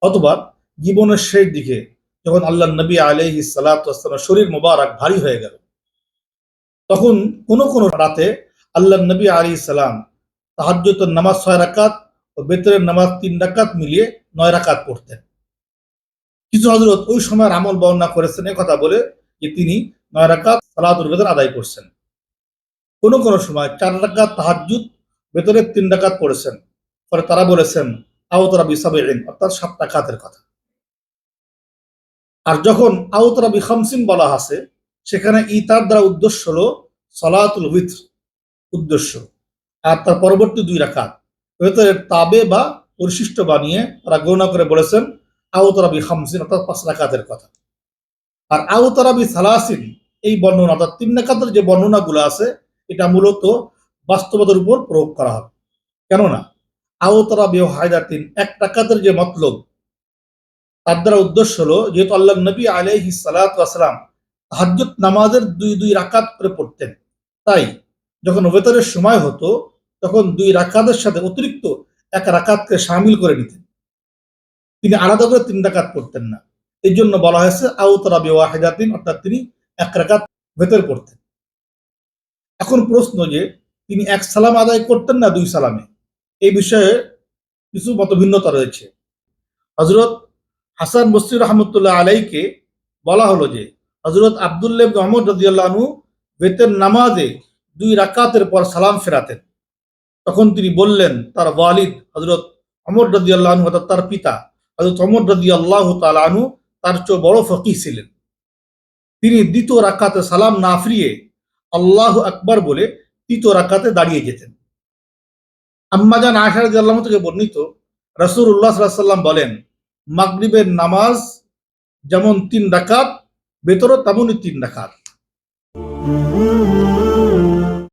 অথবা জীবনের শেষ দিকে যখন আল্লাহ নবী আলাইহিস সালাতু ওয়াস সালামের শরীর মোবারক ভারী হয়ে গেল, তখন কোন কোন রাতে আল্লাহ নবী আলাইহিস সালাম তাহাজ্জুদের নামাজ 6 রাকাত ও বেতরের নামাজ 3 রাকাত মিলিয়ে 9 রাকাত পড়তেন। কিছু হযরত ওই সময়ের আমল বর্ণনা করেছেন এই কথা বলে যে তিনি 9 রাকাত সালাতুল বেতর আদায় করছেন। কোন কোন সময় 4 রাকাত তাহাজ্জুদ, বেতরের 3 রাকাত পড়েছেন। পরে তারা বলেছেন আওতারা বিসাবঈন, অর্থাৎ 7 রাকাতের কথা। আর যখন আওতারা বিখামসিন বলা আছে, সেখানে ইতার দ্বারা উদ্দেশ্য হলো সালাতুল উইতর উদ্দেশ্য, আর তার পরবর্তী 2 রাকাত বেতরের তাবে বা পরিশিষ্ট বানিয়ে তারা গণনা করে বলেছেন আওতারা বিখামসিন, অর্থাৎ 5 রাকাতের কথা। আর আওতারা বিসালাসিন এই বর্ণনা, অর্থাৎ 3 রাকাতের যে বর্ণনাগুলো আছে, এটা মূলত বাস্তবতার উপর প্রয়োগ করা হবে। কেননা আওতারা বিওয়াহিদাতিন 1 রাকাতের যে মতলব, তার দ্বারা উদ্দেশ্য হলো যেহেতু আল্লাহ নবী আলাইহিস সালাতু ওয়াস সালাম তাহাজ্জুদ নামাজের 2 রাকাত করে পড়তেন, তাই যখন ওয়েতরের সময় হতো তখন 2 রাকাতের সাথে অতিরিক্ত 1 রাকাতকে শামিল করে নিতেন। তিনি আলাদা করে 3 রাকাত পড়তেন না। এই জন্য বলা হয়েছে আওতারা বিওয়াহিদাতিন, অর্থাৎ তিনি 1 রাকাত ওয়েতর পড়তেন। এখন প্রশ্ন যে তিনি 1 সালাম আদায় করতেন না 2 সালামে, এই বিষয়ে কিছু মতভিন্নতা রয়েছে। হযরত হাসান বসরি রহমতুল্লাহ আলাইকে বলা হলো যে হযরত আব্দুল্লাহ ইবনে ওমর রাদিয়াল্লাহু আনহু বেতের নামাজে 2 রাকাতের পর সালাম ফেরাতেন। তখন তিনি বললেন তার ওয়ালিদ হযরত ওমর রাদিয়াল্লাহু আনহু, অর্থাৎ তার পিতা হযরত ওমর রাদিয়াল্লাহু তাআলা আনহু তার চেয়ে বড় ফকিহ ছিলেন। তিনি দ্বিতীয় রাকাতে সালাম না ফিরিয়ে আল্লাহু আকবার বলে তৃতীয় রাকাতে দাঁড়িয়ে যেতেন। আম্মা জান আয়েশা রাদিয়াল্লাহু আনহা থেকে বর্ণিত, রাসূলুল্লাহ সাল্লাল্লাহু আলাইহি ওয়াসাল্লাম বলেন, মাগরিবের নামাজ যেমন 3 রাকাত, বেতরও তেমনই 3 রাকাত।